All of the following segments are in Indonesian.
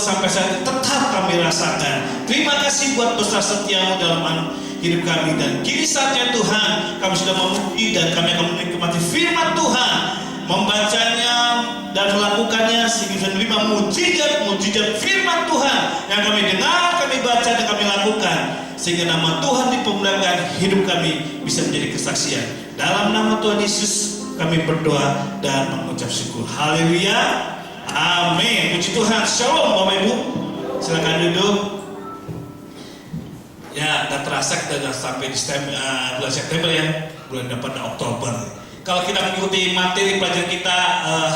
sampai saat ini tetap kami rasakan. Terima kasih buat besar setiamu dalam hidup kami. Dan kini saatnya Tuhan, kami sudah memuji dan kami akan menikmati firman Tuhan, membacanya dan melakukannya sehingga menerima mujizat firman Tuhan yang kami dengar, kami baca dan kami lakukan, sehingga nama Tuhan dipermuliakan, hidup kami bisa menjadi kesaksian. Dalam nama Tuhan Yesus kami berdoa dan mengucap syukur. Haleluya. Amin. Puji Tuhan. Shalom Bapak Ibu. Silakan duduk. Ya, tak terasa kita sudah sampai di bulan September ya, bulan depan Oktober. Kalau kita mengikuti materi pelajaran kita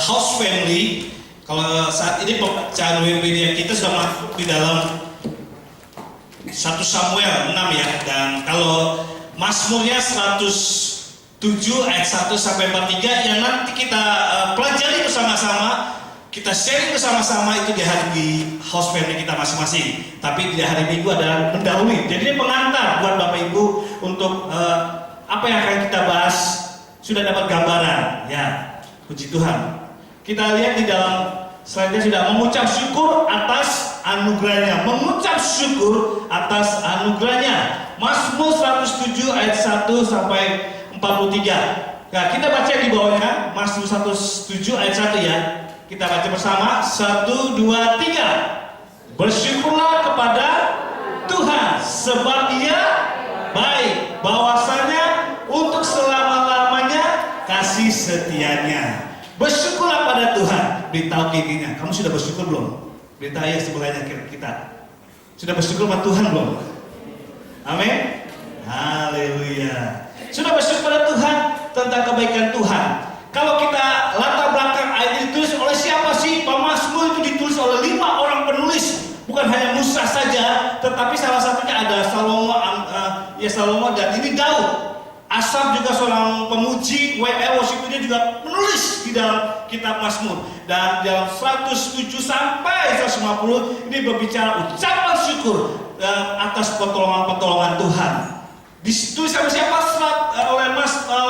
House Family, kalau saat ini pembacaan WPD kita sudah masuk di dalam 1 Samuel 6 ya, dan kalau Mazmurnya 107 ayat 1 sampai 43 yang nanti kita pelajari bersama-sama, kita sharing bersama-sama itu di hari House Family kita masing-masing. Tapi di hari Minggu adalah mendahului. Jadi ini pengantar buat Bapak Ibu untuk apa yang akan kita bahas. Sudah dapat gambaran ya, puji Tuhan. Kita lihat di dalam slide-nya sudah mengucap syukur atas anugerahnya, mengucap syukur atas anugerahnya. Mazmur 107 ayat 1 sampai 43. Nah, kita baca di bawahnya Mazmur 107 ayat 1 ya. Kita baca bersama. 1, 2, 3. Bersyukurlah kepada Tuhan sebab Dia baik, bahwasanya untuk selama-lamanya kasih setianya. Bersyukurlah pada Tuhan. Beritahu kikinya, kamu sudah bersyukur belum? Beritahu ya sebelahnya kita. Sudah bersyukur sama Tuhan belum? Amin. Haleluya. Sudah bersyukur pada Tuhan tentang kebaikan Tuhan. Kalau kita latar belakang ayat ini ditulis oleh siapa sih? Pemazmur itu ditulis oleh 5 orang penulis. Bukan hanya Musa saja, tetapi salah satunya ada Salomo dan ini Daud. Asaf juga seorang pemuji, worship dia juga menulis di dalam kitab Mazmur. Dan dalam 107 sampai 150 ini berbicara ucapan syukur atas pertolongan-pertolongan Tuhan. Ditulis sama siapa?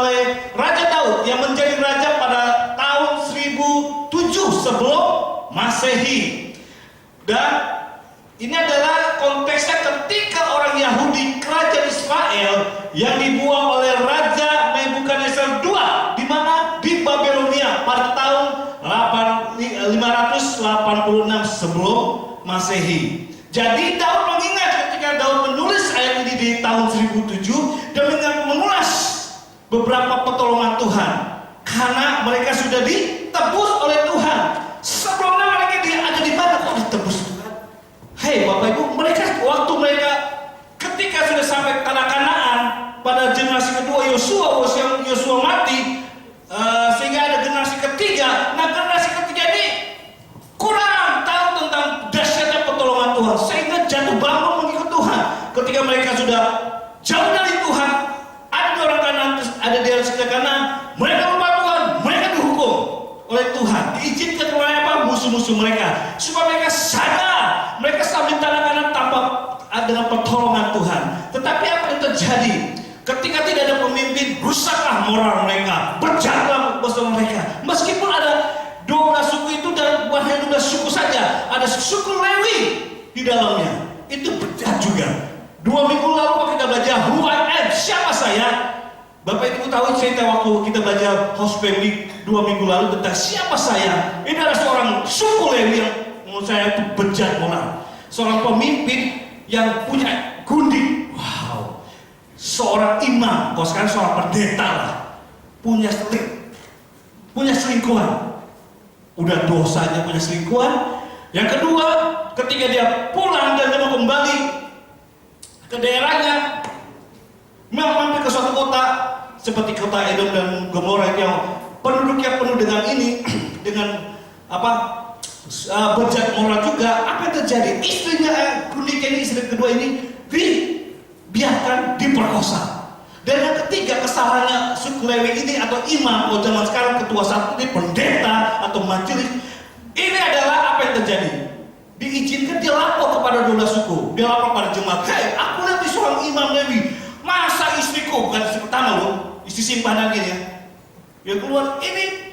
Oleh Raja Daud yang menjadi raja pada tahun 1007 sebelum Masehi. Dan ini adalah konteksnya ketika orang Yahudi, kerajaan Israel yang dibuang oleh Raja Nebukadnezar II di mana? Di Babilonia pada tahun 586 sebelum Masehi. Jadi Daud mengingat ketika Daud menulis ayat ini di tahun 1007 dan mengulas beberapa pertolongan Tuhan karena mereka sudah ditebus oleh Tuhan. Sebelumnya mereka ada di mana kok ditebus Tuhan? Hei Bapak Ibu, waktu mereka ketika sudah sampai tanah Kanaan pada generasi kedua Yosua mati, sehingga ada generasi ketiga. Nah generasi ketiga ini kurang tahu tentang dahsyatnya pertolongan Tuhan sehingga jatuh bangun mengikut Tuhan. Ketika mereka sudah jauh dari Tuhan, ada di orang Kanaan, ada di sekitar Kanaan, mereka lupa Tuhan, mereka dihukum oleh Tuhan, diizinkan oleh musuh-musuh mereka supaya mereka sadar, mereka sambil tanah Kanaan tanpa dengan pertolongan Tuhan. Tetapi apa yang terjadi? Ketika tidak ada pemimpin, rusaklah moral mereka, berjalan bersama mereka. Meskipun ada 12 suku itu dan bukan hanya 12 suku saja, ada suku Lewi di dalamnya. Itu bejat juga. 2 minggu lalu waktu kita belajar Who I Am, siapa saya? Bapak Ibu tahu cerita waktu kita belajar House Family 2 minggu lalu tentang siapa saya? Ini adalah seorang suku Lewi yang menurut saya itu bejat moral. Seorang pemimpin yang punya gundik. Wow. Seorang imam, kalau sekarang seorang pendeta lah, punya selingkuhan. Udah dosanya punya selingkuhan. Yang kedua, ketika dia pulang dan dia mau kembali ke daerahnya, mampir ke suatu kota seperti kota Edom dan Gomora yang penduduknya penuh dengan dengan bejat moral juga. Apa yang terjadi? Istrinya istri kedua ini dibiarkan diperkosa. Dan yang ketiga, kesalahannya suku Lewi ini atau imam, atau zaman sekarang ketua satu ini pendeta atau majelis, ini adalah apa yang terjadi? Diizinkan dia lapor kepada 12 suku, dia lapor pada jemaat, hei aku lihat di seorang imam Lewi, masa istriku, bukan istri pertama loh, istri simpanan ini ya, yang keluar ini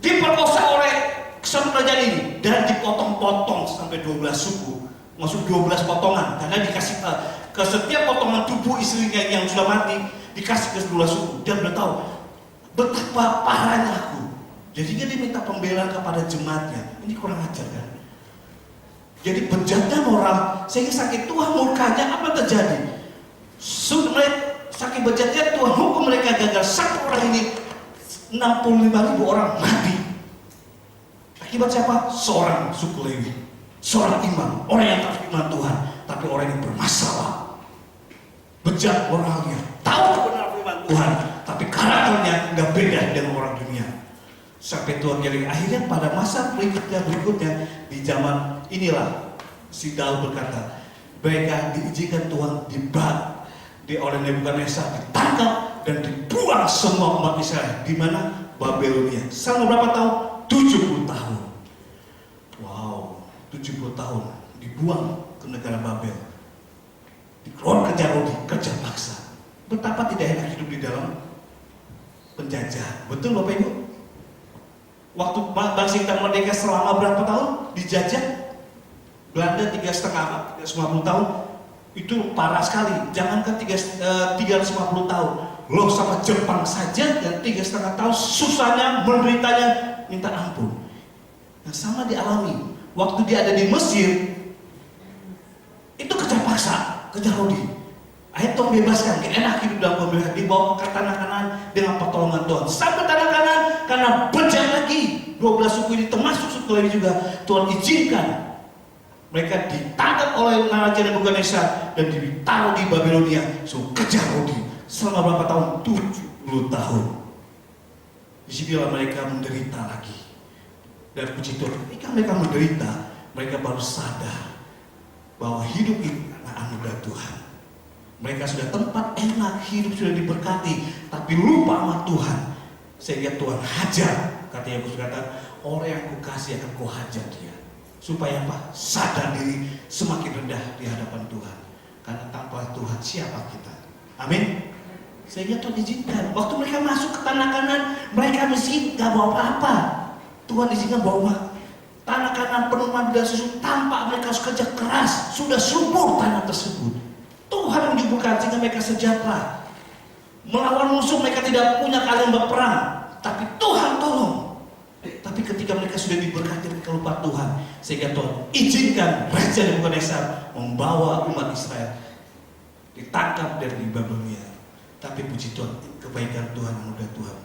diperkosa oleh satu kerajaan ini, dan dipotong-potong sampai 12 suku, maksud 12 potongan, karena dikasih ke setiap potongan tubuh istrinya yang sudah mati, dikasih ke 12 suku. Dan beliau tahu betapa parahnya aku. Jadinya dia minta pembelaan kepada jemaatnya. Ini kurang ajar kan? Jadi bejatnya moral, sehingga sakit Tuhan murkanya, apa terjadi? Saking bejatnya Tuhan hukum mereka gagal. Satu orang ini 65.000 orang mati. Akibat siapa? Seorang suku Lewi, seorang imam, orang yang tak firman Tuhan, tapi orang yang bermasalah. Bejat moralnya, tahu benar firman Tuhan, tapi karakternya nggak beda dengan orang dunia. Sampai Tuhan jadi akhirnya pada masa berikutnya di zaman inilah si Daud berkata, mereka diizinkan Tuhan oleh Nebukadnezar ditangkap dan dibuang semua umat Israel. Di mana? Babelonia. Selama berapa tahun? 70 tahun. Wow, 70 tahun dibuang ke negara Babel. Dikeluarkan kerja paksa. Betapa tidak enak hidup di dalam penjajah. Betul Bapak Ibu? Waktu bangsa kita merdeka selama berapa tahun dijajah? Belanda 350 tahun. Itu parah sekali. Jangankan 350 tahun. Loh, sama Jepang saja dan 3,5 tahun susahnya, menderitanya, minta ampun. Yang sama dialami waktu dia ada di Mesir. Itu kerja paksa, kerja rodi. Akhirnya Tuhan bebaskan, enak hidup dalam pembebasan, dibawa ke tanah Kanan dengan pertolongan Tuhan. Sampai tanah Kanan karena bejat lagi. 12 suku ini termasuk suku lain juga Tuhan izinkan mereka ditangkap oleh Raja Nebukadnezar dan ditaruh di Babelonia. So kerja rodi selama berapa tahun? 70 tahun. Di sinilah mereka menderita lagi. Dan puji Tuhan, ketika mereka menderita, mereka baru sadar bahwa hidup ini adalah anugerah Tuhan. Mereka sudah tempat enak, hidup sudah diberkati, tapi lupa sama Tuhan. Sehingga Tuhan hajar, kata Yesus kata, orang yang kukasih akan kuhajar dia. Supaya apa? Sadar diri semakin rendah di hadapan Tuhan. Karena tanpa Tuhan siapa kita? Amin. Sehingga Tuhan izinkan. Waktu mereka masuk ke tanah Kanan, mereka miskin, gak bawa apa-apa. Tuhan izinkan bawa tanah Kanan penuh madu dan susu tanpa mereka harus kerja keras. Sudah subur tanah tersebut. Tuhan menyuburkan sehingga mereka sejahtera. Melawan musuh mereka tidak punya kalian berperang, tapi Tuhan tolong. Tapi ketika mereka sudah diberkati mereka lupa Tuhan, sehingga Tuhan izinkan Raja Nebukadnezar membawa umat Israel ditangkap dari Babelonia. Tapi puji Tuhan, kebaikan Tuhan, anugerah Tuhan.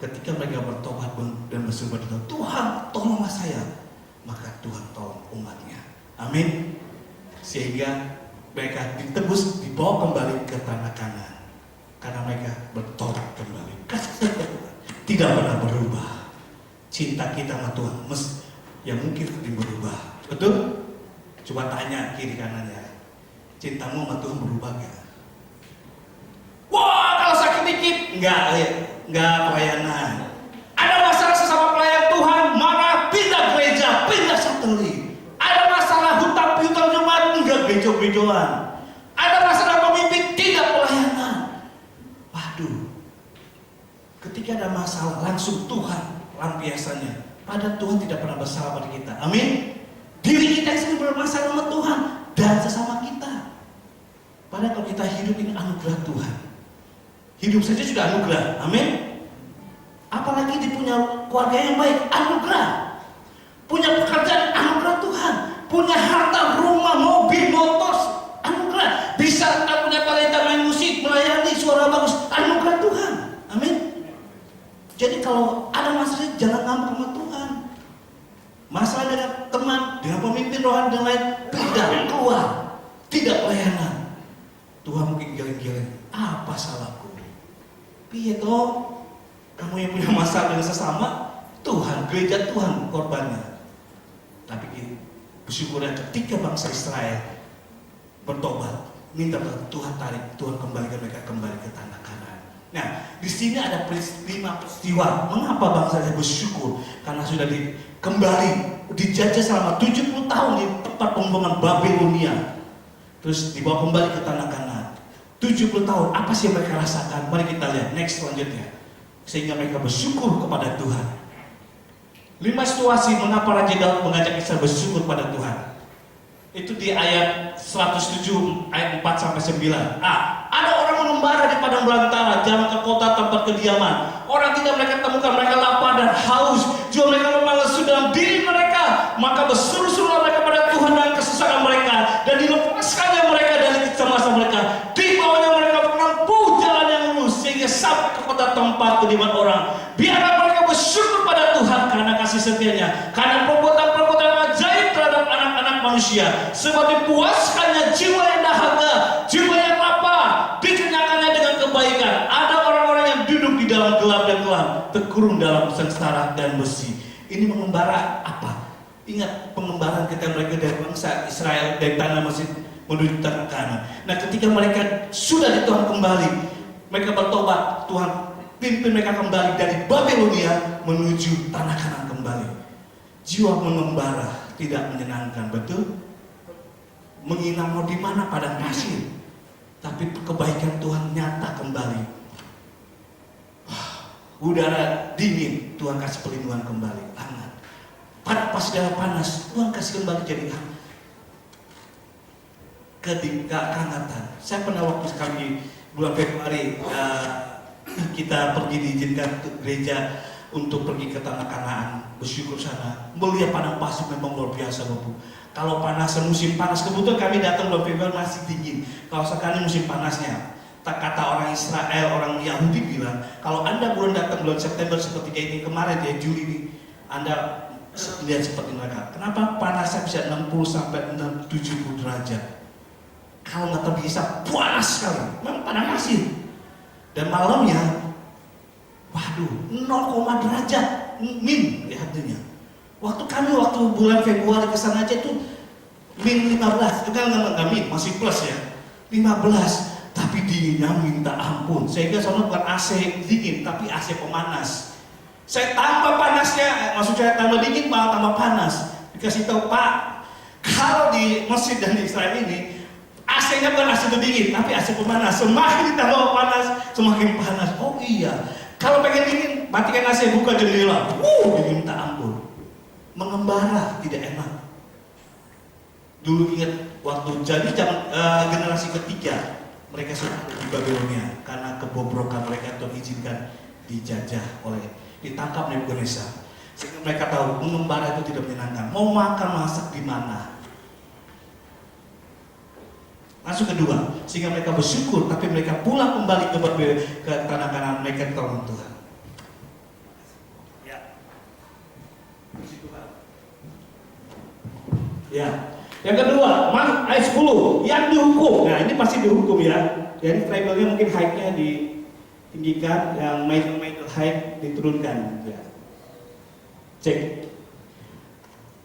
Ketika mereka bertobat dan berseru pada Tuhan, Tuhan tolonglah saya, maka Tuhan tolong umatnya. Amin. Sehingga mereka ditebus, dibawa kembali ke tanah Kanan. Karena mereka bertobat kembali. Kasih Tuhan tidak pernah berubah. Cinta kita sama Tuhan yang mungkin berubah. Betul? Coba tanya kiri kanannya, cintamu sama Tuhan berubah gak? Wah, kalau sakit dikit enggak pelayanan. Ada masalah sesama pelayan Tuhan, marah, pindah gereja, pindah satelit. Ada masalah hutang piutang jemaat, enggak bejo-bejoan. Ada masalah pemimpin, tidak pelayanan. Waduh, ketika ada masalah langsung Tuhan lampiasannya. Padahal Tuhan tidak pernah bersalah pada kita. Amin. Diri kita yang sering bermasalah sama Tuhan dan sesama kita. Padahal kalau kita hidup ini anugerah Tuhan. Hidup saja sudah anugerah. Amin. Apalagi dia punya keluarga yang baik, anugerah. Punya pekerjaan, anugerah Tuhan. Punya harta, rumah, mobil, motor, anugerah. Bisa punya talenta main musik, melayani, suara bagus, anugerah Tuhan. Amin. Jadi kalau ada masalah jangan ngambek sama Tuhan. Masalah dengan teman, dengan pemimpin rohani dan lain, tidak keluar, tidak pelayanan. Tuhan mungkin geleng-geleng, apa salahku? Piye toh? Kamu yang punya masalah dengan sesama, Tuhan, gereja Tuhan korbannya. Tapi bersyukurnya ketika bangsa Israel bertobat, minta Tuhan tarik, Tuhan kembalikan mereka kembali ke tanah Kanan. Nah, di sini ada 5 peristiwa. Mengapa bangsa Israel bersyukur? Karena sudah kembali dijajah selama 70 tahun di tempat pembuangan Babelonia. Terus dibawa kembali ke tanah Kanan. 70 tahun, apa sih yang mereka rasakan? Mari kita lihat next selanjutnya. Sehingga mereka bersyukur kepada Tuhan. 5 situasi mengapa Raja Daud mengajak Israel bersyukur pada Tuhan. Itu di ayat 107 ayat 4 sampai 9. Ada orang mengembara di padang belantara, jalan ke kota tempat kediaman. Orang tidak mereka temukan, mereka lapar dan haus. Jiwa mereka lemah lesu dalam diri mereka. Maka berseru-serulah mereka pada Tuhan dan kesusahan mereka, dan dilepaskannya mereka dari kecemasan mereka. Dibawanya mereka menempuh jalan yang lurus sehingga sampai ke kota tempat kediaman orang. Biarlah mereka bersyukur pada Tuhan karena kasih setianya, karena perbuatan-perbuatan ajaib terhadap anak-anak manusia. Sebab dipuaskannya jiwa yang dahaga, jiwa yang lapar, dikenyangkannya dengan kebaikan. Ada orang-orang yang duduk di dalam gelap dan kelam, terkurung dalam sengsara dan besi. Ini mengembara apa? Ingat pengembaraan kita mereka dari bangsa Israel dari tanah Mesir menuju tanah Kanaan. Nah, ketika mereka sudah di Tuhan kembali, mereka bertobat, Tuhan pimpin mereka kembali dari Babilonia menuju tanah Kanaan kembali. Jiwa mengembara tidak menyenangkan, betul? Menginap mau di mana padang pasir, tapi kebaikan Tuhan nyata kembali. Udara dingin, Tuhan kasih perlindungan kembali, hangat. Pas dalam panas, Tuhan kasih kembali jadi hangat. Kehangatan. Saya pernah waktu sekali bulan Februari kita pergi diizinkan untuk gereja untuk pergi ke tanah Kanaan, bersyukur sana. Melihat padang pasir memang luar biasa, Bapak. Kalau panas, musim panas, kebetulan kami datang bulan Februari masih dingin. Kalau sekarang musim panasnya, tak kata orang Israel, orang Yahudi bilang, kalau Anda bulan datang bulan September seperti kayak ini kemarin ya Juli ini, Anda lihat seperti mereka. Kenapa panasnya bisa 60 sampai 70 derajat? Kalau nggak terbiasa, panas sekali. Memang padang pasir. Dan malamnya, waduh, 0, derajat min ya artinya. Waktu bulan Februari kesana aja tuh min 15, enggak min, masih plus ya. 15, tapi dinginnya minta ampun. Sehingga sana bukan AC dingin, tapi AC pemanas. Saya tambah panasnya, maksud saya tambah dingin malah tambah panas. Dikasih tahu Pak, kalau di Mesir dan di Israel ini AC-nya bukan AC dingin, tapi AC pemanas. Semakin ditambah panas, semakin panas. Oh iya, kalau pengen dingin, matikan AC, buka jendela. Dingin minta ampun. Mengembara tidak enak. Dulu ingat waktu jadi generasi ketiga, mereka sudah di Babilonia karena kebobrokan mereka Tuhan izinkan dijajah ditangkap Nebukadnezar. Sehingga mereka tahu mengembara itu tidak menyenangkan. Mau makan masak di mana? Masuk kedua, sehingga mereka bersyukur, tapi mereka pulang kembali ke tanah Kanaan mereka ditolong Tuhan. Ya. Yang kedua, ayat 10, yang dihukum. Nah, ini pasti dihukum ya. Jadi tribalnya mungkin height-nya ditinggikan, yang middle height diturunkan. Ya. Cek.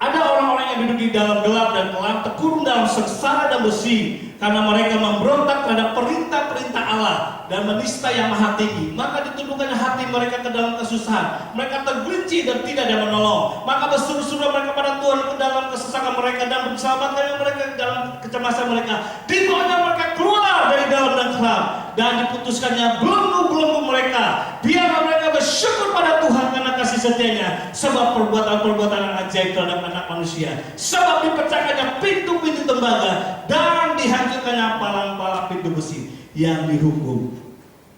Ada orang-orang yang duduk di dalam gelap dan kelam, terkurung dalam sengsara dan besi, karena mereka memberontak terhadap perintah-perintah Allah dan menista yang maha tinggi. Maka ditundukkannya hati mereka ke dalam kesusahan. Mereka tergelincir dan tidak ada menolong. Maka berseru-seru mereka pada Tuhan ke dalam kesesakan mereka dan berselamatkan mereka dalam kecemasan mereka. Dibawanya mereka keluar dari dalam dan kelam, dan diputuskannya belenggu-belenggu mereka. Biarlah mereka bersyukur pada Tuhan karena kasih setianya, sebab perbuatan-perbuatan yang ajaib terhadap anak manusia. Sebab dipecahkannya pintu-pintu tembaga dan dihancurkannya palang-palang pintu besi. Yang dihukum,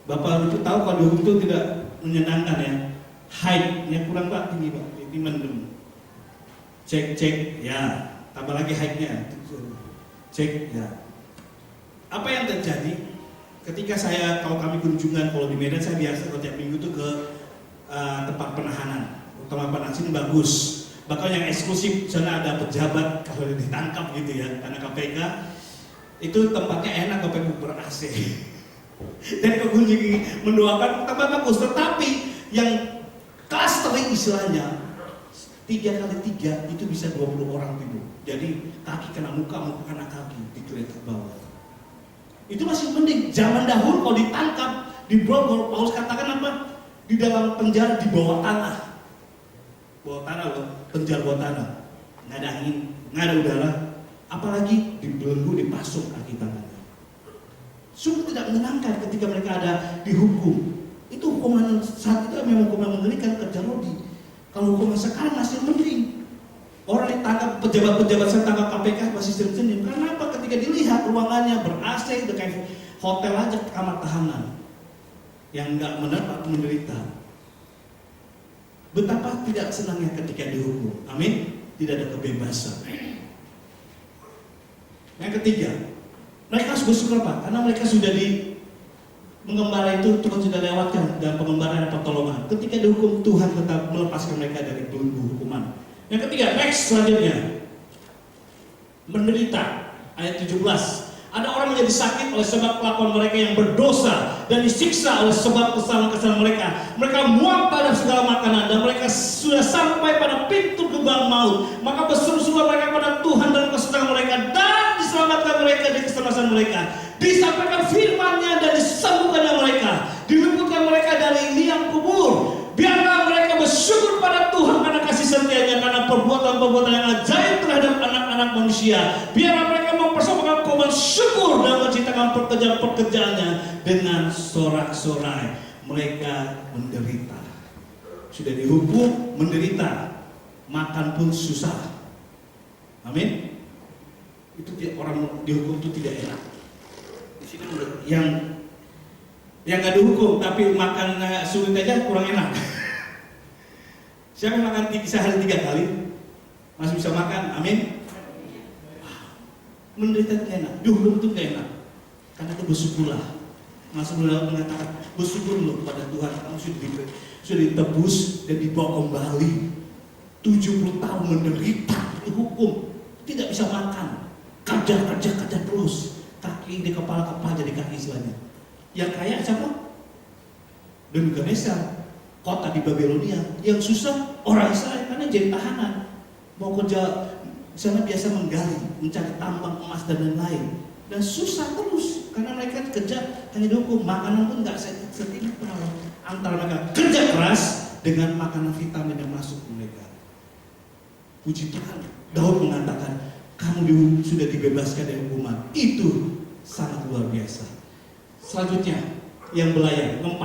Bapak itu tahu kalau dihukum itu tidak menyenangkan ya. Height-nya kurang Pak, tinggi Pak, ini mendem. Cek ya, tambah lagi height-nya. Cek ya. Apa yang terjadi ketika kalau kami kunjungan, kalau di Medan saya biasa setiap minggu itu ke tempat penahanan. Tempat penahanan sini bagus. Bahkan yang eksklusif, sana ada pejabat kalau ditangkap gitu ya, karena KPK. Itu tempatnya enak, sampai ber-AC. Dan pengunjung mendoakan tempat bagus, tetapi yang clustering istilahnya 3x3 itu bisa 20 orang tidur. Jadi kaki kena muka kena kaki, digeletak ke bawah. Itu masih mending. Zaman dahulu kalau ditangkap di Bogor, Paulus katakan apa? Di dalam penjara di bawah tanah. Bawah tanah loh, penjara bawah tanah. Nggak ada angin, nggak ada udara. Apalagi dibelenggu, dipasung kaki tangannya. Sungguh tidak menyenangkan ketika mereka ada dihukum. Itu hukuman saat itu memang hukuman mengerikan, kerja lodi. Kalau hukuman sekarang masih mending. Orang ditangkap, pejabat-pejabat saya tangkap KPK masih senyum. Karena apa? Ketika dilihat ruangannya ber-AC, udah kayak hotel aja, kamar tahanan. Yang nggak menderita. Betapa tidak senangnya ketika dihukum. Amin. Tidak ada kebebasan. Yang ketiga, mereka harus bersyukur apa? Karena mereka sudah mengembara itu Tuhan sudah lewatkan dalam pengembaraan dan pertolongan. Ketika dihukum, Tuhan tetap melepaskan mereka dari belenggu hukuman. Yang ketiga, next selanjutnya, menderita. Ayat 17. Ada orang menjadi sakit oleh sebab kelakuan mereka yang berdosa dan disiksa oleh sebab kesalahan-kesalahan mereka. Mereka muak pada segala makanan dan mereka sudah sampai pada pintu gerbang maut. Maka berseru-seru mereka pada Tuhan dalam kesusahan mereka dan diselamatkan mereka dari kesalahan mereka. Disampaikan firman-Nya dan disembuhkannya mereka. Diluputkan mereka dari liang kubur. Biarlah mereka bersyukur pada Tuhan karena kasih setia-Nya, karena perbuatan-perbuatan yang ajaib terhadap anak-anak manusia. Biarlah mereka mempersembahkan korban syukur dan menciptakan pekerjaan-pekerjaannya dengan sorak-sorai. Mereka menderita. Sudah dihukum, menderita. Makan pun susah. Amin. Itu orang dihukum itu tidak enak. Di sini yang nggak dihukum tapi makan sulit aja kurang enak. Siapa yang makan sehari 3 kali masih bisa makan, amin. Menderita itu enak, dihukum itu gak enak. Karena itu bersyukurlah. Masa mengatakan bersyukur loh pada Tuhan, kamu sudah ditebus dan dibawa kembali. 70 tahun menderita, dihukum, tidak bisa makan, kerja terus, kaki di kepala jadi kaki istilahnya. Yang kaya siapa? Nebukadnezar, kota di Babilonia. Yang susah orang Israel karena jadi tahanan. Mau kerja sana biasa menggali, mencari tambang emas dan lain-lain. Dan susah terus karena mereka kerja hanya dihukum, makanan pun nggak sedikit antara mereka kerja keras dengan makanan vitamin yang masuk ke mereka. Puji Tuhan, Daud mengatakan, kamu sudah dibebaskan dari hukuman. Itu sangat luar biasa. Selanjutnya, yang belayar, 4,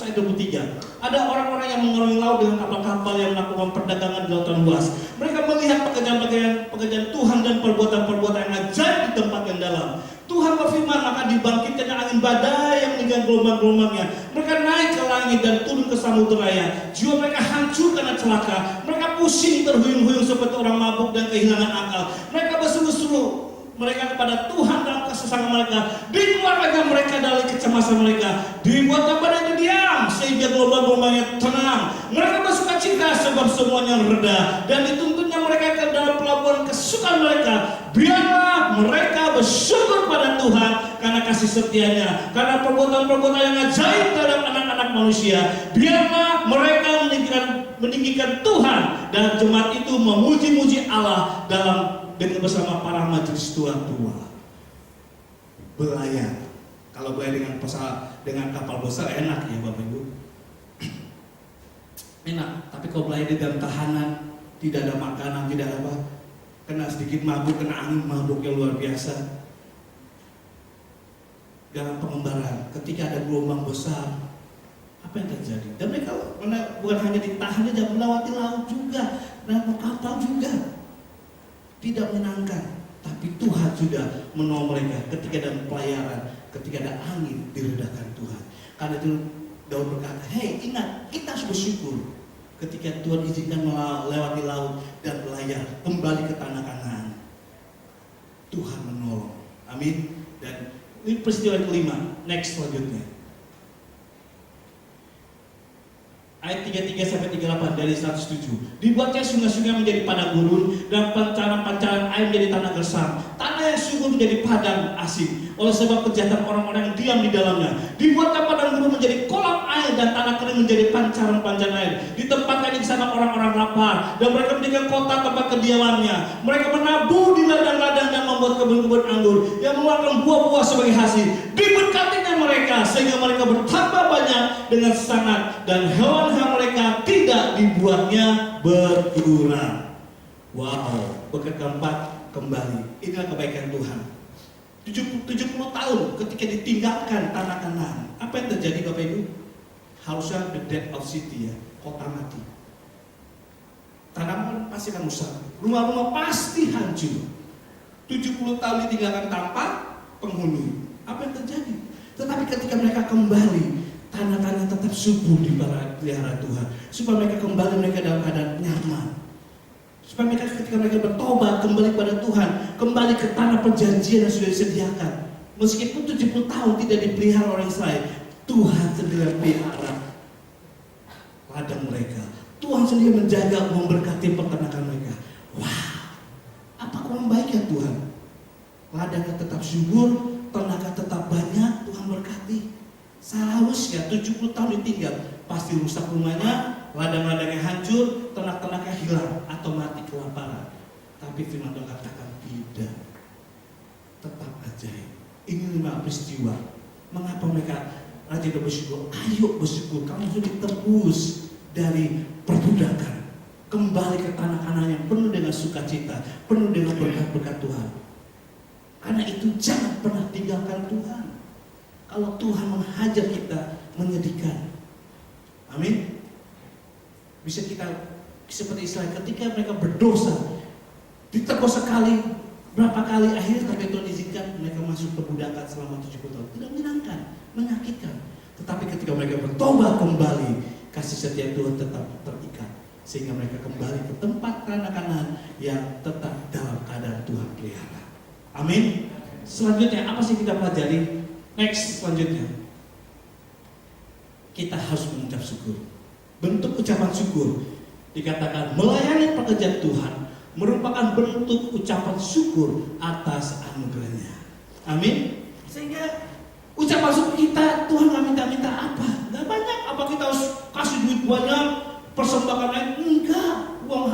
ayat 23. Ada orang-orang yang mengarungi laut dengan kapal-kapal yang melakukan perdagangan di lautan luas. Mereka melihat pekerjaan Tuhan dan perbuatan-perbuatan yang ajaib di tempat yang dalam. Tuhan berfirman, maka dibangkitkan angin badai yang meninggalkan gelombang-gelombangnya. Mereka naik ke langit dan turun ke samudera. Jiwa mereka hancur karena celaka. Mereka pusing terhuyung-huyung seperti orang mabuk dan kehilangan akal. Mereka berseru-seru mereka kepada Tuhan dalam kesesakan mereka. Dikeluarkan mereka dari kecemasan mereka. Dibuatkan badai itu diam sehingga gelombang-gelombangnya tenang. Mereka bersuka cita sebab semuanya reda dan dituntutnya mereka ke dalam pelabuhan kesukaan mereka. Biarlah mereka bersyukur pada Tuhan karena kasih setia-Nya, karena perbuatan-perbuatan yang ajaib terhadap anak-anak manusia. Biarlah mereka meninggikan Tuhan dan jemaat itu memuji-muji Allah dengan bersama para majelis tua-tua. Belayar. Kalau belayar dengan kapal besar enak ya Bapak Ibu. Enak, tapi kalau belayar di dalam tahanan, tidak ada makanan, tidak ada apa, kena sedikit mabuk, kena angin mabuk yang luar biasa. Dalam pengembaraan, ketika ada gelombang besar, apa yang terjadi? Dan mereka bukan hanya ditahan saja, melewati laut juga, dan kapal juga. Tidak menyenangkan, tapi Tuhan sudah menolong mereka ketika dalam pelayaran, ketika ada angin diredakan Tuhan. Karena itu Daud berkata, hei ingat, kita harus bersyukur ketika Tuhan izinkan melewati laut dan belayar kembali ke tanah Kanaan. Tuhan menolong, amin. Dan ini peristiwa kelima, next selanjutnya. Ayat 33-38 dari 107. Dibuatnya sungai-sungai menjadi padang gurun dan pancaran-pancaran air menjadi tanah gersam. Tanah yang subur menjadi padang asing oleh sebab kejahatan orang-orang yang diam di dalamnya. Dibuatnya padang gurun menjadi kolam air dan tanah kering menjadi pancaran-pancaran air. Ditempatkan di sana orang-orang lapar dan mereka menjadikan kota tempat kediamannya. Mereka menabur di ladang-ladang dan membuat kebun-kebun anggur yang mengeluarkan buah-buah sebagai hasil. Diberkatinya mereka sehingga mereka bertambah banyak dengan sangat dan hewan mereka tidak dibuatnya berkurang. Wow, berkat keempat kembali. Inilah kebaikan Tuhan. 70 tahun ketika ditinggalkan tanah Kanaan. Apa yang terjadi Bapak Ibu? Harusnya the death of city ya, kota mati. pasti akan rusak. Rumah-rumah pasti hancur. 70 tahun ditinggalkan tanpa penghuni. Apa yang terjadi? Tetapi ketika mereka kembali, tanah-tanah tetap subur di pelihara Tuhan. Supaya mereka kembali, mereka dalam keadaan nyaman. Supaya mereka ketika mereka bertobat, kembali pada Tuhan, kembali ke tanah perjanjian yang sudah disediakan. Meskipun 70 tahun tidak dipelihara oleh Israel, Tuhan sendiri pelihara ladang mereka. Tuhan sendiri menjaga, memberkati peternakan mereka. Wah, apa kurang baik ya Tuhan? Ladangnya tetap subur, tenaga tetap banyak, Tuhan berkati. Seharusnya 70 tahun ditinggal, pasti rusak rumahnya, ladang-ladangnya hancur, ternak-ternaknya hilang atau mati kelaparan. Tapi firman Tuhan katakan tidak. Tetap ajaib. Ini 5 peristiwa. Mengapa mereka raja bersyukur? Ayo bersyukur, kamu sudah ditebus dari perbudakan, kembali ke tanah-tanah yang penuh dengan sukacita, penuh dengan berkat-berkat Tuhan. Karena itu jangan pernah tinggalkan Tuhan. Kalau Tuhan menghajar kita, menyedihkan. Amin. Bisa kita seperti Israel ketika mereka berdosa, ditegur sekali, berapa kali, akhirnya sampai Tuhan izinkan mereka masuk perbudakan selama 70 tahun. Tidak menyenangkan, menyakitkan. Tetapi ketika mereka bertobat kembali, kasih setia Tuhan tetap terikat, sehingga mereka kembali ke tempat tanah-tanah yang tetap dalam keadaan Tuhan pelihara. Amin. Selanjutnya apa sih kita pelajari? Next, selanjutnya kita harus mengucap syukur. Bentuk ucapan syukur dikatakan melayani pekerjaan Tuhan merupakan bentuk ucapan syukur atas anugerahnya. Amin. Sehingga ucapan syukur kita, Tuhan gak minta-minta apa? Gak banyak. Apa kita harus kasih duit banyak, persembahan lain? Enggak. Uang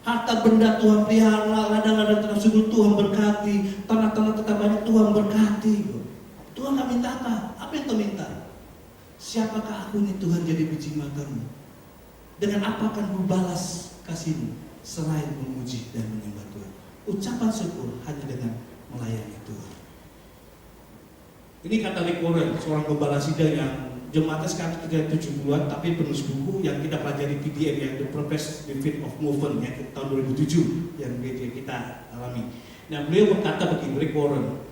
harta benda Tuhan pelihara, ladang-ladang tetap subur Tuhan berkati, tanah-tanah tetap banyak Tuhan berkati. Tuhan gak minta apa? Apa yang Tuhan minta? Siapakah aku ini Tuhan jadi biji matamu? Dengan apa akan kubalas kasihmu selain memuji dan menyembah Tuhan? Ucapan syukur hanya dengan melayani Tuhan. Ini kata Rick Warren, seorang gembala sidang yang jemaatnya sekarang 70-an, tapi penulis buku yang kita pelajari PDM, yaitu Purpose Benefit of Movement yang tahun 2007 yang kita alami. Nah, beliau berkata begini, Rick Warren,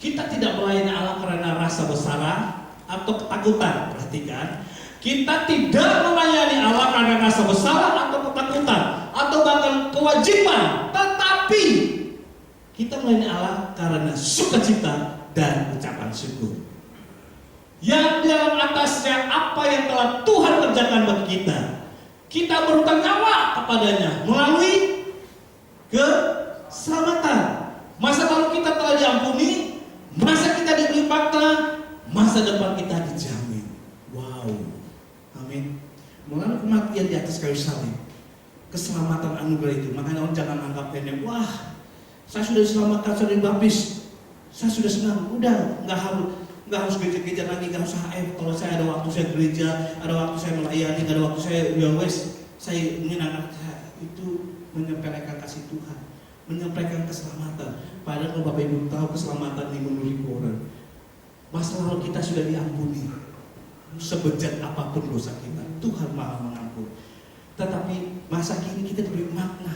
kita tidak melayani Allah karena rasa bersalah atau ketakutan. Perhatikan, kita tidak melayani Allah karena rasa bersalah atau ketakutan atau bahkan kewajiban, tetapi kita melayani Allah karena sukacita dan ucapan syukur. Yang dalam atasnya apa yang telah Tuhan kerjakan bagi kita, kita berhutang nyawa kepadanya melalui keselamatan. Masa lalu kita telah diampuni, masa kita diberi fakta, masa depan kita dijamin. Wow, amin. Melalui kematian di atas kayu salib, keselamatan anugerah itu. Makanya orang jangan anggap pendek. Wah, saya sudah diselamatkan, saya sudah dibaptis, saya sudah senang. Udah, nggak harus gereja-gereja lagi, nggak usah kalau saya ada waktu saya gereja, ada waktu saya melayani, ada waktu saya saya ingin anak saya itu menyampaikan kasih Tuhan, menyampaikan keselamatan. Padahal kalau Bapak Ibu tahu keselamatan ini menurut orang, masa lalu kita sudah diampuni. Sebejat apapun dosa kita, Tuhan Maha mengampuni. Tetapi masa kini kita diberi makna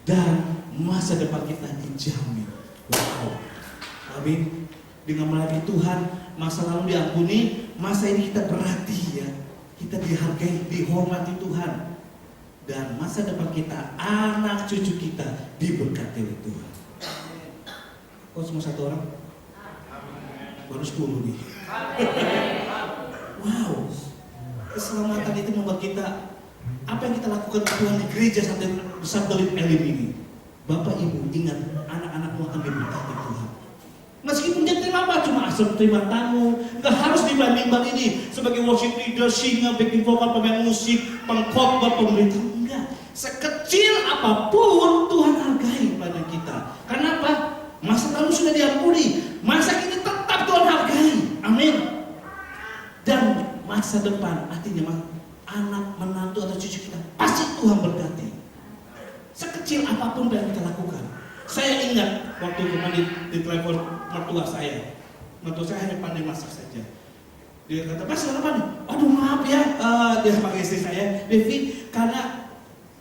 dan masa depan kita dijamin. Wow, amin. Dengan melayani Tuhan, masa lalu diampuni, masa ini kita berarti ya, kita dihargai, dihormati Tuhan, dan masa depan kita, anak cucu kita diberkati oleh Tuhan. Kok cuma satu orang? Baru 10 nih. Wow, keselamatan itu membuat kita, apa yang kita lakukan Tuhan di gereja Satelit Elim ini. Bapak Ibu ingat, anak-anakmu akan diberkati Tuhan. Meskipun dia terima apa? Cuma asal terima tamu. Gak harus dibanding-banding ini sebagai worship leader, singer, backing vokal, pemain musik, pengkhotbah, pemerintah. Enggak. Sekecil apapun Tuhan hargai pada kita. Karena apa? Masa lalu sudah diampuni. Masa kini tetap Tuhan hargai. Amin. Dan masa depan, artinya anak, menantu atau cucu kita pasti Tuhan berkati. Sekecil apapun yang kita lakukan. Saya ingat waktu kemarin di telepon mertua saya hanya pandai masak saja. Dia kata, "Mas, kenapa nih?" "Aduh maaf ya," dia panggil istri saya, "Devi, karena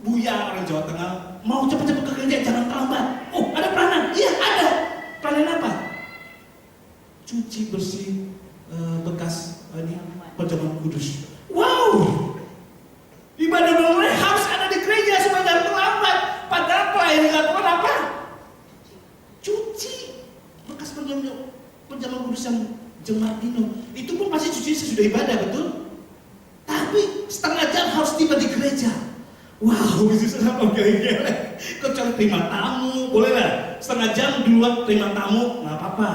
Buya orang Jawa Tengah, mau cepat-cepat ke gereja jangan terlambat. Oh, ada peranan? Iya, ada. Peranan apa? Cuci bersih bekas ini perjamuan kudus. Wow. Ibadah mulai harus ada di gereja supaya jangan terlambat. Padahal pelayan dilakukan apa? Cuci bekas perjamuan kudus yang jemaat minum. Itu pun pasti cuci sesudah ibadah, betul? Tapi setengah jam harus tiba di gereja. Wow, bisa apa gila? Kecuali terima tamu, boleh lah. Setengah jam duluan terima tamu, nggak apa-apa.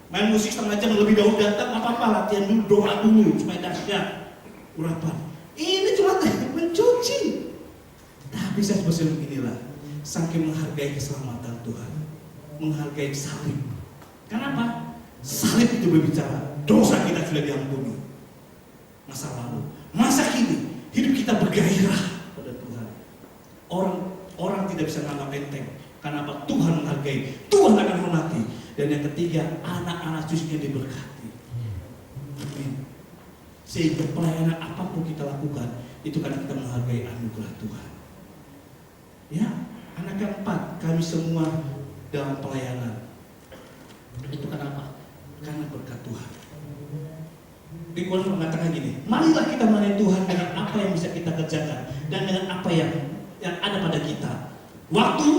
Main musik setengah jam lebih dahulu datang, nggak apa-apa. Latihan dulu, doa dulu supaya dahsyat urapan. Ini cuma mencuci. Tapi saya seperti inilah, saking menghargai keselamatan Tuhan, menghargai salib. Kenapa? Salib itu berbicara dosa kita sudah diampuni. Masa lalu, masa kini, hidup kita bergairah. Orang tidak bisa menganggap enteng. Karena apa? Tuhan menghargai, Tuhan akan hormati. Dan yang ketiga, anak-anak cucunya diberkati. Amin. Sehingga pelayanan apapun kita lakukan, itu karena kita menghargai anugerah Tuhan. Ya, anak keempat, kami semua dalam pelayanan. Itu kenapa? Karena berkat Tuhan. Rikono mengatakan gini, marilah kita melayani Tuhan dengan apa yang bisa kita kerjakan dan dengan apa yang ada pada kita. Waktu,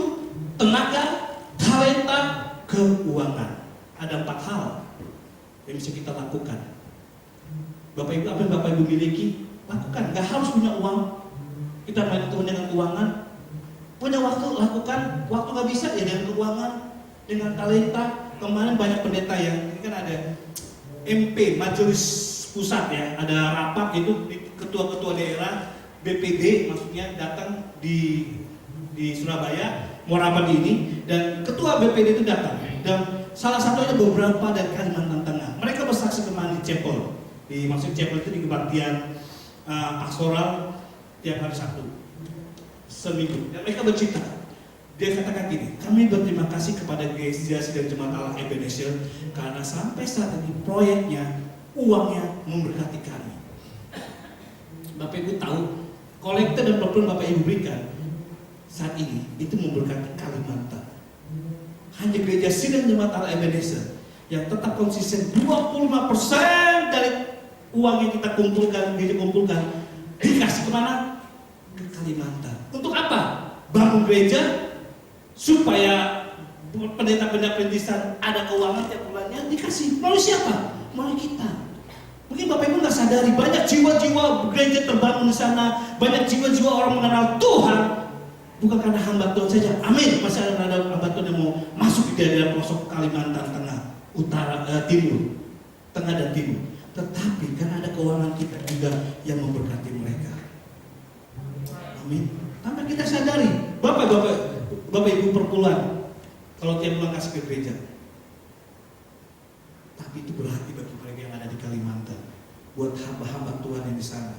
tenaga, talenta, keuangan. Ada 4 hal yang bisa kita lakukan. Bapak Ibu, apa yang Bapak Ibu miliki, lakukan. Gak harus punya uang. Kita melayani Tuhan dengan keuangan. Punya waktu, lakukan. Waktu gak bisa, ya dengan keuangan, dengan talenta. Kemarin banyak pendeta yang, ini kan ada MP, Majelis Pusat ya, ada rapat itu, ketua-ketua daerah, BPD maksudnya datang di Surabaya mau rapat ini, dan ketua BPD itu datang, dan salah satunya beberapa dari Kalimantan Tengah. Mereka bersaksi kemarin di Chapel, maksud Chapel itu di kebaktian pastoral tiap hari Sabtu seminggu, dan mereka bercerita. Dia katakan gini, kami berterima kasih kepada Gereja Sidang Jemaat Allah Ebenezer karena sampai saat ini proyeknya, uangnya memberkati kami. Bapak Ibu tahu, kolektor dan pelabuhan Bapak Ibu berikan saat ini itu memberkati Kalimantan. Hanya Gereja Sidang Jemaat Allah Ebenezer yang tetap konsisten 25% dari uang yang kita kumpulkan, dikasih kemana? Ke Kalimantan. Untuk apa? Bangun gereja supaya pendeta-pendeta perintisan ada keuangan tiap bulannya, dikasih. Melalui siapa? Melalui kita. Mungkin Bapak Ibu nggak sadari, banyak jiwa-jiwa gereja terbangun di sana, banyak jiwa-jiwa orang mengenal Tuhan, bukan karena hamba Tuhan saja. Amin. Masih ada hamba Tuhan yang mau masuk di daerah pelosok Kalimantan Tengah, Utara, Timur, Tengah dan Timur. Tetapi karena ada keuangan kita juga yang memberkati mereka. Amin. Tanpa kita sadari, Bapak Ibu perpuluhan, kalau tiap bulan kasih ke gereja. Tapi itu berarti bagi mereka yang ada di Kalimantan, buat hamba-hamba Tuhan yang di sana.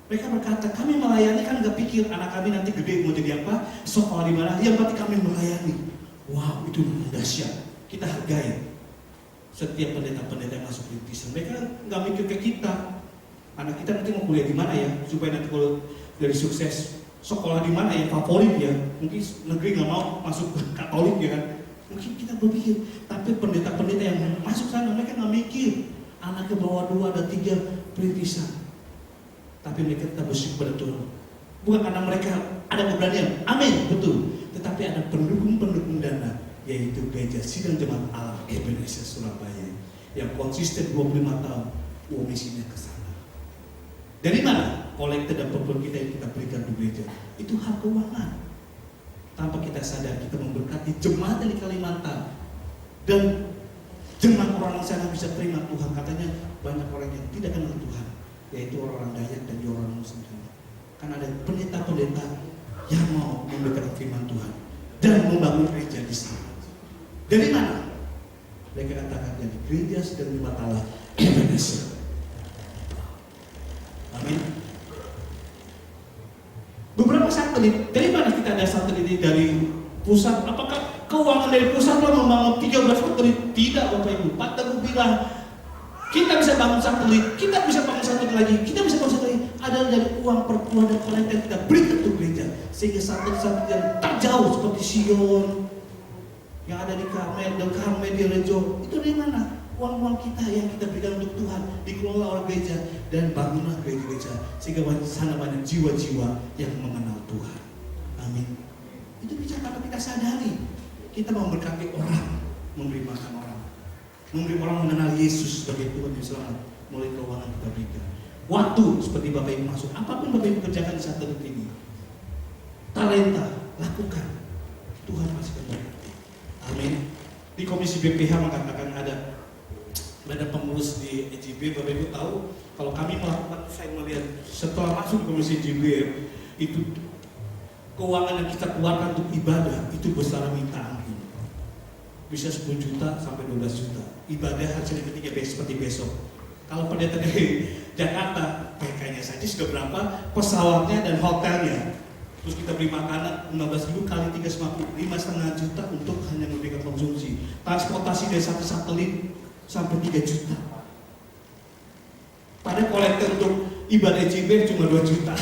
Mereka berkata, kami melayani kan nggak pikir anak kami nanti gede mau jadi apa, sekolah di mana, yang berarti kami melayani. Wow, itu dahsyat. Kita hargai setiap pendeta-pendeta yang masuk di Kristen. Mereka nggak mikir ke kita, anak kita nanti mau kuliah di mana ya, supaya nanti kalau dari sukses sekolah di mana yang favorit ya, mungkin negeri nggak mau masuk Katolik ya kan, mungkin kita berpikir. Tapi pendeta-pendeta yang masuk sana mereka nggak mikir anaknya bawa 2 dan 3 perintisan, tapi mereka tetap bersyukur pada Tuhan, bukan karena mereka ada keberanian, amin, betul, tetapi ada pendukung dana, yaitu Gereja Sidang Jemaat Allah Ebenezer Surabaya yang konsisten 25 tahun misinya ke sana. Dari mana? Kolektor dan pemberi kita yang kita berikan di gereja itu hak keuangan. Tanpa kita sadar kita memberkati jemaat di Kalimantan, dan jemaat orang di sana bisa terima Tuhan. Katanya banyak orang yang tidak kenal Tuhan, yaitu orang Dayak dan orang Muslim. Karena ada pendeta-pendeta yang mau memberikan firman Tuhan dan membangun gereja di sana. Dari mana? Mereka katakan dari Gereja Sidang Jemaat Allah Ebenezer. Amin. Beberapa satelit, dari mana kita ada satelit ini? Dari pusat? Apakah keuangan dari pusat lah membangun 13 satelit? Tidak Bapak Ibu. Pak Teguh bilang Kita bisa bangun satelit, kita bisa bangun satu lagi, kita bisa bangun satu lagi. Adalah dari uang perpuluhan dan kolektif yang kita berikan untuk gereja. Sehingga satelit-satelit yang terjauh seperti Sion, yang ada di Karmel, dan Karmel di Rejo, itu dari mana? Uang-uang kita yang kita berikan untuk Tuhan dikelola oleh gereja dan bangunlah gereja-gereja sehingga di sana banyak jiwa-jiwa yang mengenal Tuhan. Amin. Itu bisa tanpa kita sadari. Kita memberkati orang, memberi makan orang, memberi orang mengenal Yesus sebagai Tuhan dan Selamat melalui keuangan kita berikan. Waktu seperti Bapak Ibu masuk, apapun Bapak Ibu kerjakan di saat ini, talenta lakukan, Tuhan pasti akan berkati. Amin. Di komisi BPH mengatakan ada pengurus di EJB. Bapak Ibu tahu kalau kami melakukan, saya melihat setelah masuk di komisi EJB itu keuangan yang kita keluarkan untuk ibadah itu besar minta ampun, bisa 10 juta sampai 12 juta. Ibadah hasilnya ketika seperti besok. Kalau pendeta dari Jakarta, PK-nya saja sudah berapa, pesawatnya dan hotelnya. Terus kita beri makanan 15.000 kali 350, 5,5 juta untuk hanya memberikan konsumsi. Transportasi dari satu satelit sampai 3 juta. Pada kolektor untuk ibadah EJB cuma 2 juta.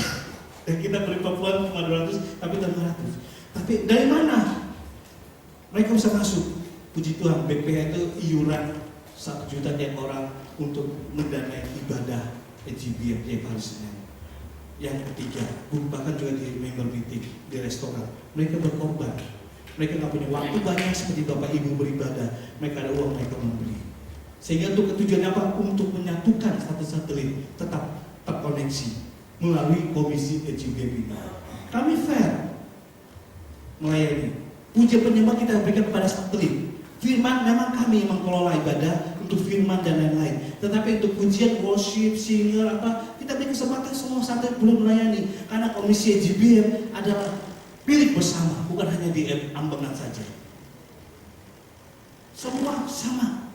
Dan kita beri Papuan cuma 200, tapi 500. Tapi dari mana mereka bisa masuk? Puji Tuhan, BPH itu iuran 1 juta tiap orang untuk mendanai ibadah EJB yang hari Senin. Yang ketiga, bahkan juga di member meeting, di restoran, mereka berkorban. Mereka nggak punya waktu banyak seperti Bapak Ibu beribadah. Mereka ada uang, mereka memberi. Sehingga untuk tujuannya apa? Untuk menyatukan satelit tetap terkoneksi melalui komisi EJB ini. Kami fair melayani. Puja penyembah kita berikan kepada satelit. Firman memang kami mengelola ibadah untuk firman dan lain-lain. Tetapi untuk pujian, worship, singer kita beri kesempatan semua satelit belum melayani. Karena komisi EJB adalah milik bersama, bukan hanya di Ambengan saja. Semua sama.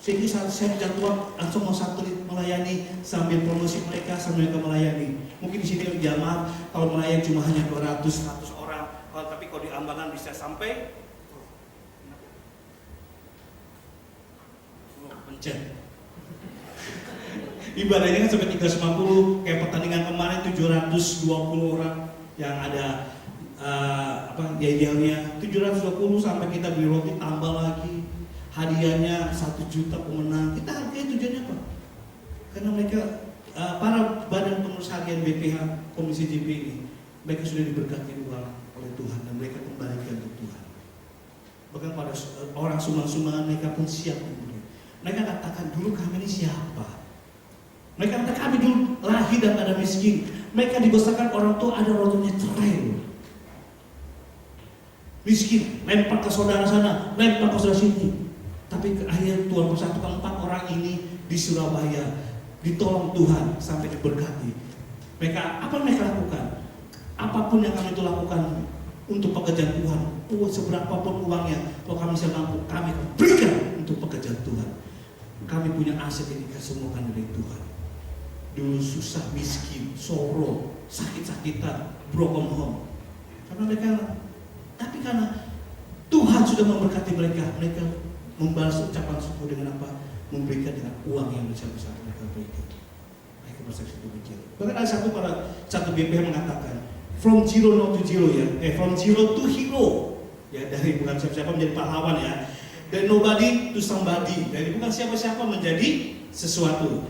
Sehingga saya jadwal langsung mau satelit melayani sambil promosi mereka sambil mereka melayani. Mungkin di sini jamaah kalau melayani cuma hanya 200-100 orang, tapi kalau di Ambangan bisa sampai pencet. Ibadahnya kan sampai 350, kayak pertandingan kemarin 720 orang yang ada idealnya 720 sampai kita beli roti tambah lagi. Hadiahnya 1 juta pemenang. Kita hargai tujuannya apa? Karena mereka para badan pengurus harian BPH Komisi JP ini, mereka sudah diberkati uang oleh Tuhan dan mereka kembalikan untuk Tuhan. Bahkan pada orang sumbangan-sumbangan mereka pun siap memberi. Mereka katakan dulu kami ini siapa? Mereka katakan kami dulu lahir dan ada miskin. Mereka dibesarkan orang tua ada orang tuanya cerai. Miskin, lempar ke saudara sana, lempar ke saudara sini. Tapi akhirnya Tuhan persatukan 4 orang ini di Surabaya, ditolong Tuhan sampai diberkati. Mereka apa mereka lakukan? Apapun yang kami itu lakukan untuk pekerjaan Tuhan, seberapapun uangnya, kalau kami bisa mampu, kami berikan untuk pekerjaan Tuhan. Kami punya aset yang dikasih semua dari Tuhan. Dulu susah, miskin, sorrow, sakit-sakitan, broken home. Karena mereka, tapi karena Tuhan sudah memberkati mereka, mereka membalas ucapan syukur dengan apa? Memberikan dengan uang yang besar-besar mereka berikan. Mereka bersaksi demikian. Bahkan ada satu BPH mengatakan, from zero not to zero ya, from zero to hero. Ya dari bukan siapa-siapa menjadi pahlawan ya. Dari nobody to somebody. Dari bukan siapa-siapa menjadi sesuatu.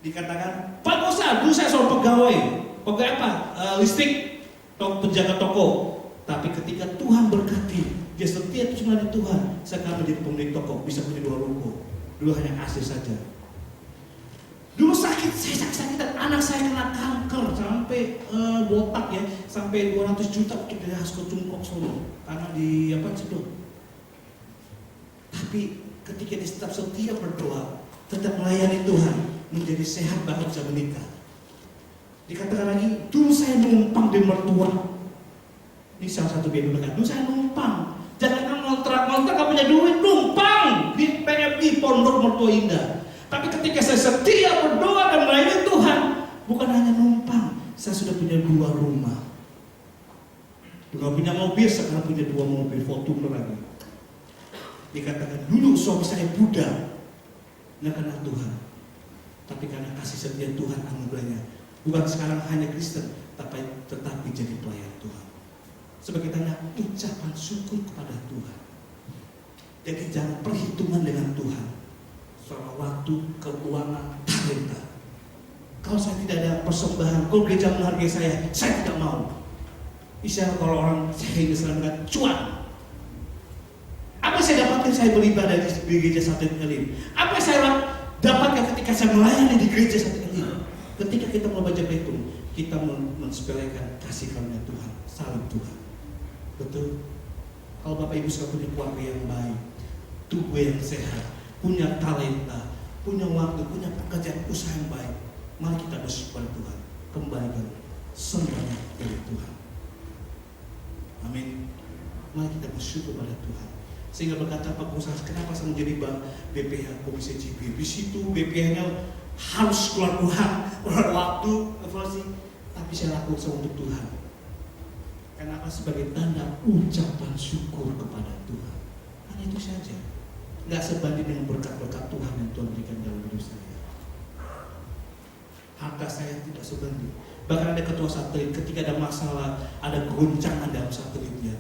Dikatakan, Pak Kosa, dulu saya seorang pegawai apa? Listrik, penjaga toko. Tapi ketika Tuhan berkati, dia setia itu cuma di Tuhan. Sekarang menjadi pemilik toko, bisa punya 2 ruko. Dulu hanya kasir saja. Dulu sakit, saya sakit-sakitan. Anak saya kena kanker sampai botak ya, sampai 200 juta untuk dari Hasko Cungkok Solo. Karena di situ. Tapi ketika dia tetap setia berdoa, tetap melayani Tuhan, menjadi sehat bahkan bisa menikah. Dikatakan lagi, dulu saya numpang di mertua. Ini salah satu BPH berkata, dulu saya numpang. Jangan ngontrak gak punya duit, numpang di PMI Pondok Mertua Indah. Tapi ketika saya setia berdoa dan melayani Tuhan, bukan hanya numpang, saya sudah punya 2 rumah. Dulu punya mobil, sekarang punya 2 mobil, Fortuner lagi. Dikatakan dulu suami saya Buddha, Nggak karena Tuhan, tapi karena kasih setia Tuhan anugerahnya. Bukan sekarang hanya Kristen, tetapi jadi pelayan Tuhan. Sebagai tanda ucapan syukur kepada Tuhan. Jadi jangan perhitungan dengan Tuhan soal waktu, keuangan, talenta. Kalau saya tidak ada persembahan, kalau gereja menghargai saya tidak mau. Misalnya kalau orang saya selalu dengan cuan. Apa yang saya dapatkan saya beribadah di gereja Satu Elim? Apa yang saya dapatkan ketika saya melayani di gereja Satu Elim? Ketika kita membaca petitum, kita mensepelekan kasih karunia Tuhan, salut Tuhan. Betul? Kalau Bapak Ibu sudah punya keluarga yang baik, tubuh yang sehat, punya talenta, punya waktu, punya pekerjaan usaha yang baik, mari kita bersyukur Tuhan, kembalikan semuanya dari Tuhan. Amin. Mari kita bersyukur pada Tuhan. Sehingga berkata Pak Pengusaha, kenapa saya menjadi BPH Komisi CB? Di situ BPH-nya harus keluar uang, keluar waktu, evaluasi, tapi saya lakukan semua untuk Tuhan. Kenapa? Sebagai tanda ucapan syukur kepada Tuhan. Hanya itu saja. Nggak sebanding dengan berkat-berkat Tuhan yang Tuhan berikan dalam hidup saya. Harta saya tidak sebanding. Bahkan ada ketua satelit, ketika ada masalah, ada goncangan dalam satelitnya,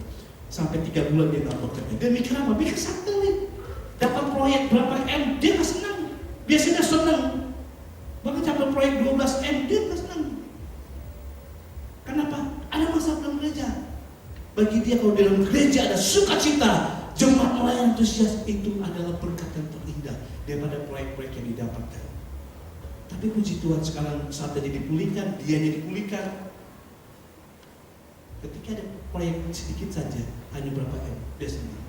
sampai 3 bulan dia nggak bekerja. Dia mikir apa? Mikir satelit. Dapat proyek berapa M, dia nggak senang. Biasanya senang. Bahkan sampai proyek 12 M, dia nggak senang. Kenapa? Ada masalah dalam gereja. Bagi dia kalau di dalam gereja ada sukacita, jemaat melayani antusias, itu adalah berkat yang terindah daripada proyek-proyek yang didapatkan. Tapi puji Tuhan sekarang saatnya dipulihkan, dianya dipulihkan. Ketika ada proyek sedikit saja, hanya berapa M, dia senang.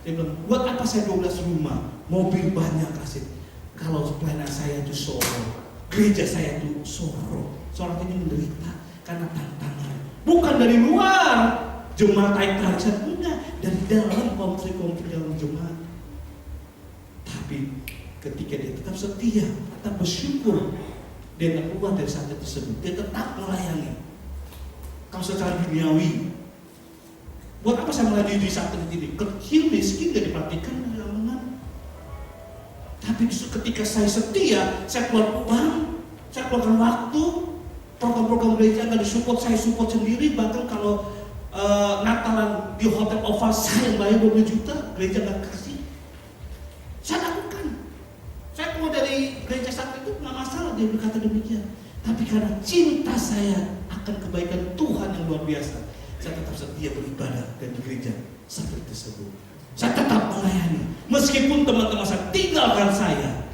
Dia bilang, buat apa saya 12 rumah, mobil banyak kasih. Kalau pelayanan saya itu Soro, gereja saya itu Soro. Soro ini menderita karena tantangan. Bukan dari luar, jemaat tarik-tarik, enggak. Dari dalam konflik-konflik dalam jemaat. Tapi ketika dia tetap setia, tetap bersyukur, dia tak keluar dari saat tersebut, dia tetap melayani. Kalau secara duniawi, buat apa saya melayani di saat ini? Kecil, miskin, gak diperhatikan dalam benar. Tapi justru ketika saya setia, saya keluar uang, saya keluarkan waktu, program-program gereja gak disupport, saya support sendiri. Bahkan kalau Natalan di Hotel Oval saya yang bayar 20 juta, gereja gak kasih, saya lakukan. Saya keluar dari gereja satu itu gak masalah, dia berkata demikian. Tapi karena cinta saya akan kebaikan Tuhan yang luar biasa, saya tetap setia beribadah dan di gereja satu tersebut. Saya tetap melayani, meskipun teman-teman saya tinggalkan saya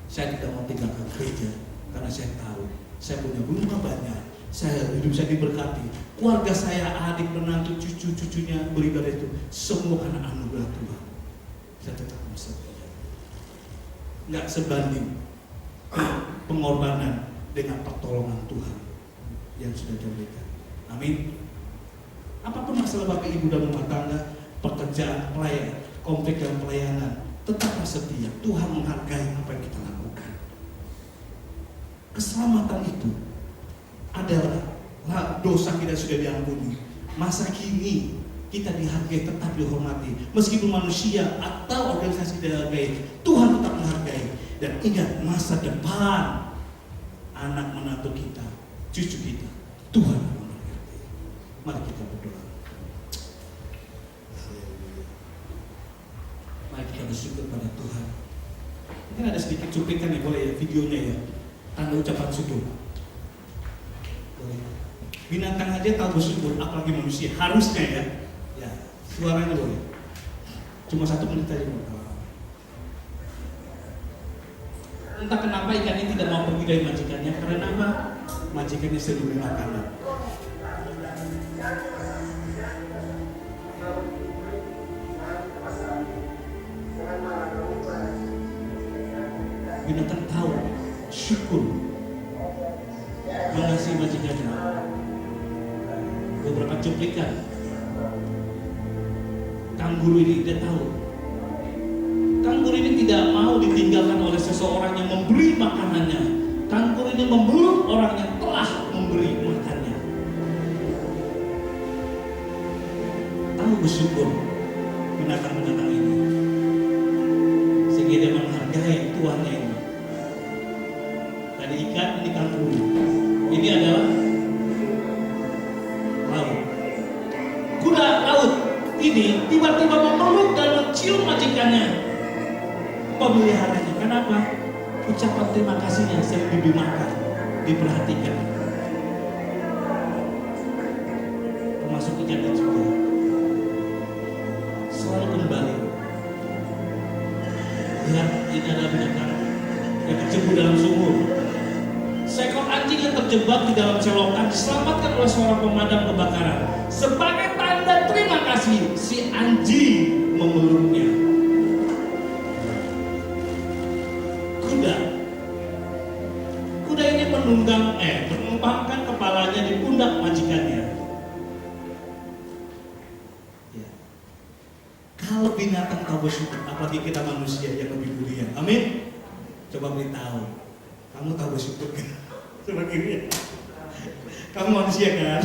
tidak mau tinggalkan gereja, karena saya tahu saya punya rumah banyak, hidup saya diberkati, keluarga saya, adik, menantu, cucu-cucunya beribadah itu semua karena anugerah Tuhan. Saya tetap setia, nggak sebanding pengorbanan dengan pertolongan Tuhan yang sudah diberikan. Amin. Apapun masalah Bapak Ibu dalam rumah tangga, pekerjaan, pelayan, konflik dan pelayanan, tetaplah setia. Tuhan menghargai apa yang kita lakukan. Keselamatan itu adalah dosa kita sudah diampuni. Masa kini kita dihargai, tetap dihormati. Meskipun manusia atau organisasi dihargai, Tuhan tetap menghargai. Dan ingat, masa depan anak menantu kita, cucu kita, Tuhan menghargai. Mari kita berdoa. Mari kita bersyukur pada Tuhan. Mungkin ada sedikit cuplikan ya, boleh ya, videonya ya, tanda ucapan syukur. Boleh. Binatang aja tahu bersyukur, apalagi manusia, harusnya ya. Ya, suaranya boleh. Cuma 1 menit aja. Entah kenapa ikan ini tidak mau pergi dari majikannya, karena apa? Majikannya selalu beri makanan. Binatang tahu syukur mengasihi majikannya. Beberapa cuplikan, kanguru ini dia tahu. Kanguru ini tidak mau ditinggalkan oleh seseorang yang memberi makanannya. Kanguru ini membeluk orang yang telah memberi makannya. Tahu bersyukur binatang-binatang ini, sehingga dia menghargai Tuhan yang pemeliharanya. Kenapa? Ucapan terima kasihnya sering didengarkan, diperhatikan. Termasuk ikan juga. Selalu kembali. Lihat, ini adalah binatang yang terjebak dalam sumur. Seekor anjing yang terjebak di dalam selokan diselamatkan oleh seorang pemadam kebakaran. Sebagai tanda terima kasih, si anjing memeluknya. Kuda ini menumpangkan kepalanya di pundak majikannya. Ya. Kalau binatang tahu bersyukur, apalagi kita manusia yang lebih mulia. Amin. Coba beritahu, kamu tahu bersyukur kan? Coba gini ya. Kamu manusia kan?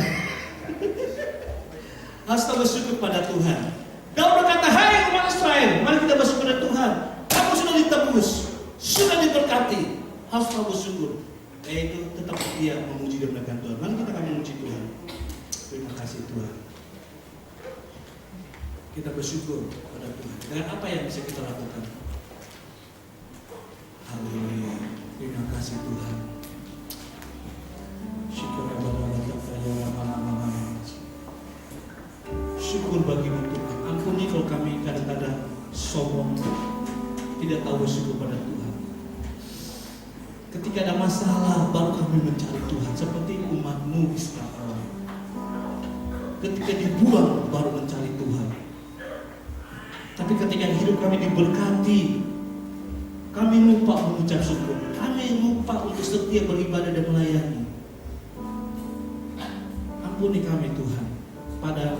Harus tahu bersyukur pada Tuhan. Daud berkata, hai umat Israel, mari kita bersyukur pada Tuhan. Kamu sudah ditebus, sudah diberkati. Harus tahu bersyukur. Yaitu tetap dia memuji dan menekan Tuhan. Mari kita akan memuji Tuhan. Terima kasih Tuhan. Kita bersyukur pada Tuhan. Dan apa yang bisa kita lakukan? Haleluya. Terima kasih Tuhan. Syukur bagimu Tuhan. Ampuni kalau kami kadang-kadang sombong, tidak tahu bersyukur pada Tuhan. Ketika ada masalah, baru kami mencari Tuhan, seperti umatmu Israel. Ketika dibuang, baru mencari Tuhan. Tapi ketika hidup kami diberkati, kami lupa mengucap syukur. Kami lupa untuk setia beribadah dan melayani. Ampuni kami Tuhan. Pada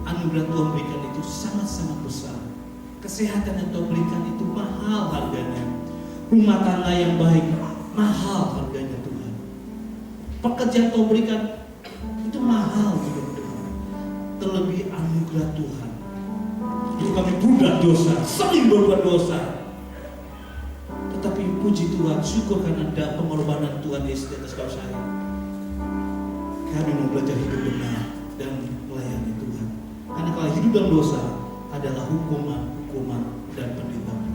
anugerah Tuhan berikan itu sangat-sangat besar. Kesehatan yang Tuhan berikan itu mahal harganya. Rumah tangga yang baik mahal harganya Tuhan. Pekerjaan Tuhan berikan itu mahal juga Tuhan. Terlebih anugerah Tuhan. Itu kami budak dosa, sering berbuat dosa. Tetapi puji Tuhan, syukur karena ada pengorbanan Tuhan Yesus di atas kayu salib. Kami mau belajar hidup benar dan melayani Tuhan. Karena kalau hidup dalam dosa adalah hukuman dan penderitaan.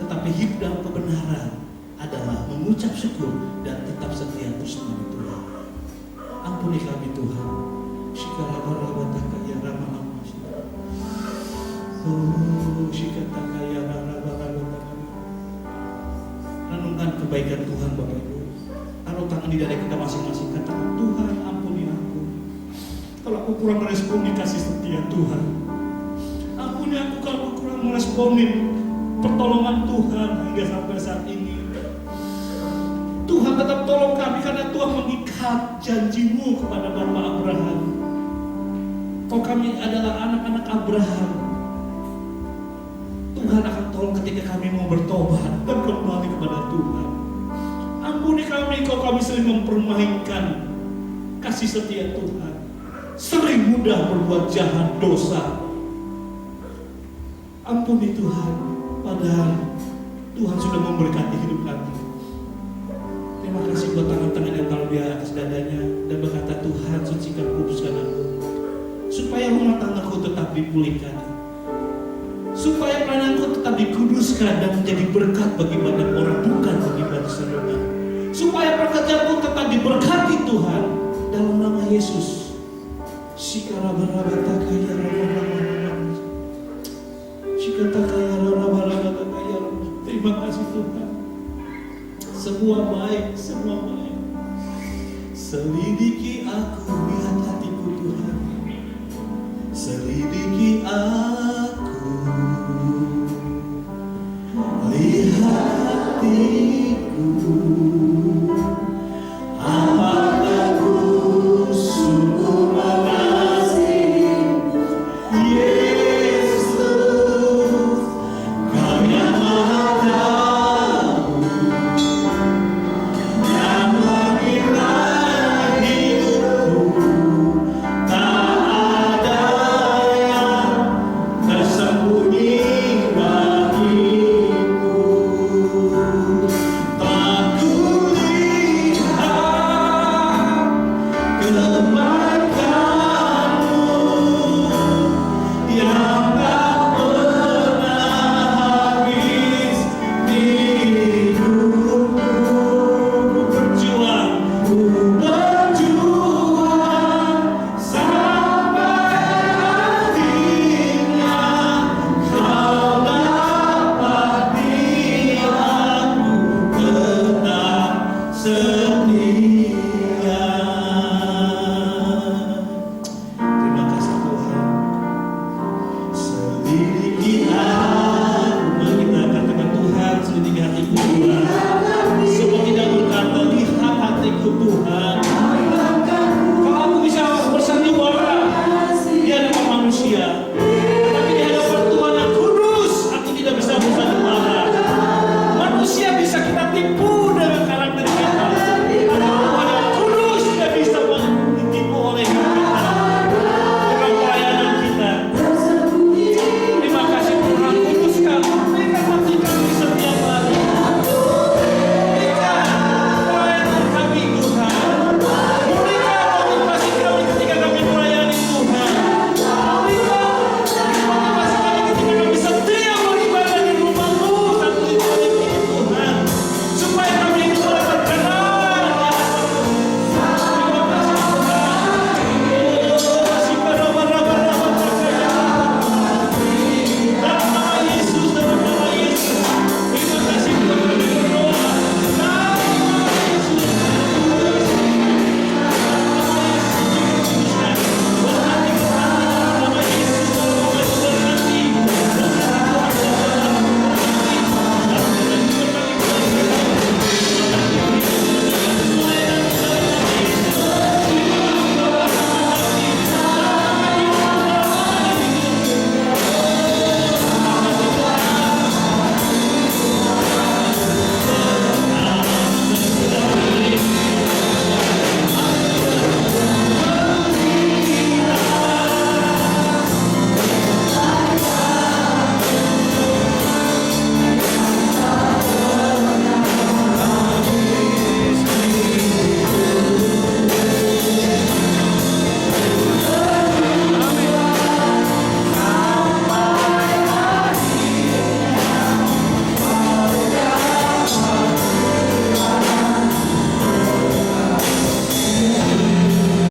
Tetapi hidup dalam kebenaran adalah mengucap syukur dan tetap setia bersama Tuhan. Ampuni kami Tuhan. Renungkan kebaikan Tuhan Bapak Ibu. Taruh tangan di dada kita masing-masing. Katakan, Tuhan ampuni aku. Kalau aku kurang meresponi kasih setia Tuhan. Ampuni aku kalau aku kurang meresponi pertolongan Tuhan hingga sampai saat ini. Tuhan tetap tolong kami karena Tuhan mengikat janjimu kepada Bapak Abraham. Kau kami adalah anak-anak Abraham. Tuhan akan tolong ketika kami mau bertobat dan kembali kepada Tuhan. Ampuni kami kalau kami sering mempermainkan kasih setia Tuhan. Sering mudah berbuat jahat dosa. Ampuni Tuhan. Padahal Tuhan sudah memberkati hidup kami. Terima kasih buat tangan-tangan yang taruh di atas dadanya dan berkata, Tuhan sucikan kuduskan aku, supaya rumah tanggaku tetap dipulihkan, supaya pelayananku tetap dikuduskan dan menjadi berkat bagi banyak orang, bukan bagi banyak seruan, supaya pekerjaanku tetap diberkati Tuhan dalam nama Yesus. Sikara berabata kaya terima kasih Tuhan. Semua baik. Selidiki aku, lihat hatiku Tuhan. Selidiki aku, lihat hatiku.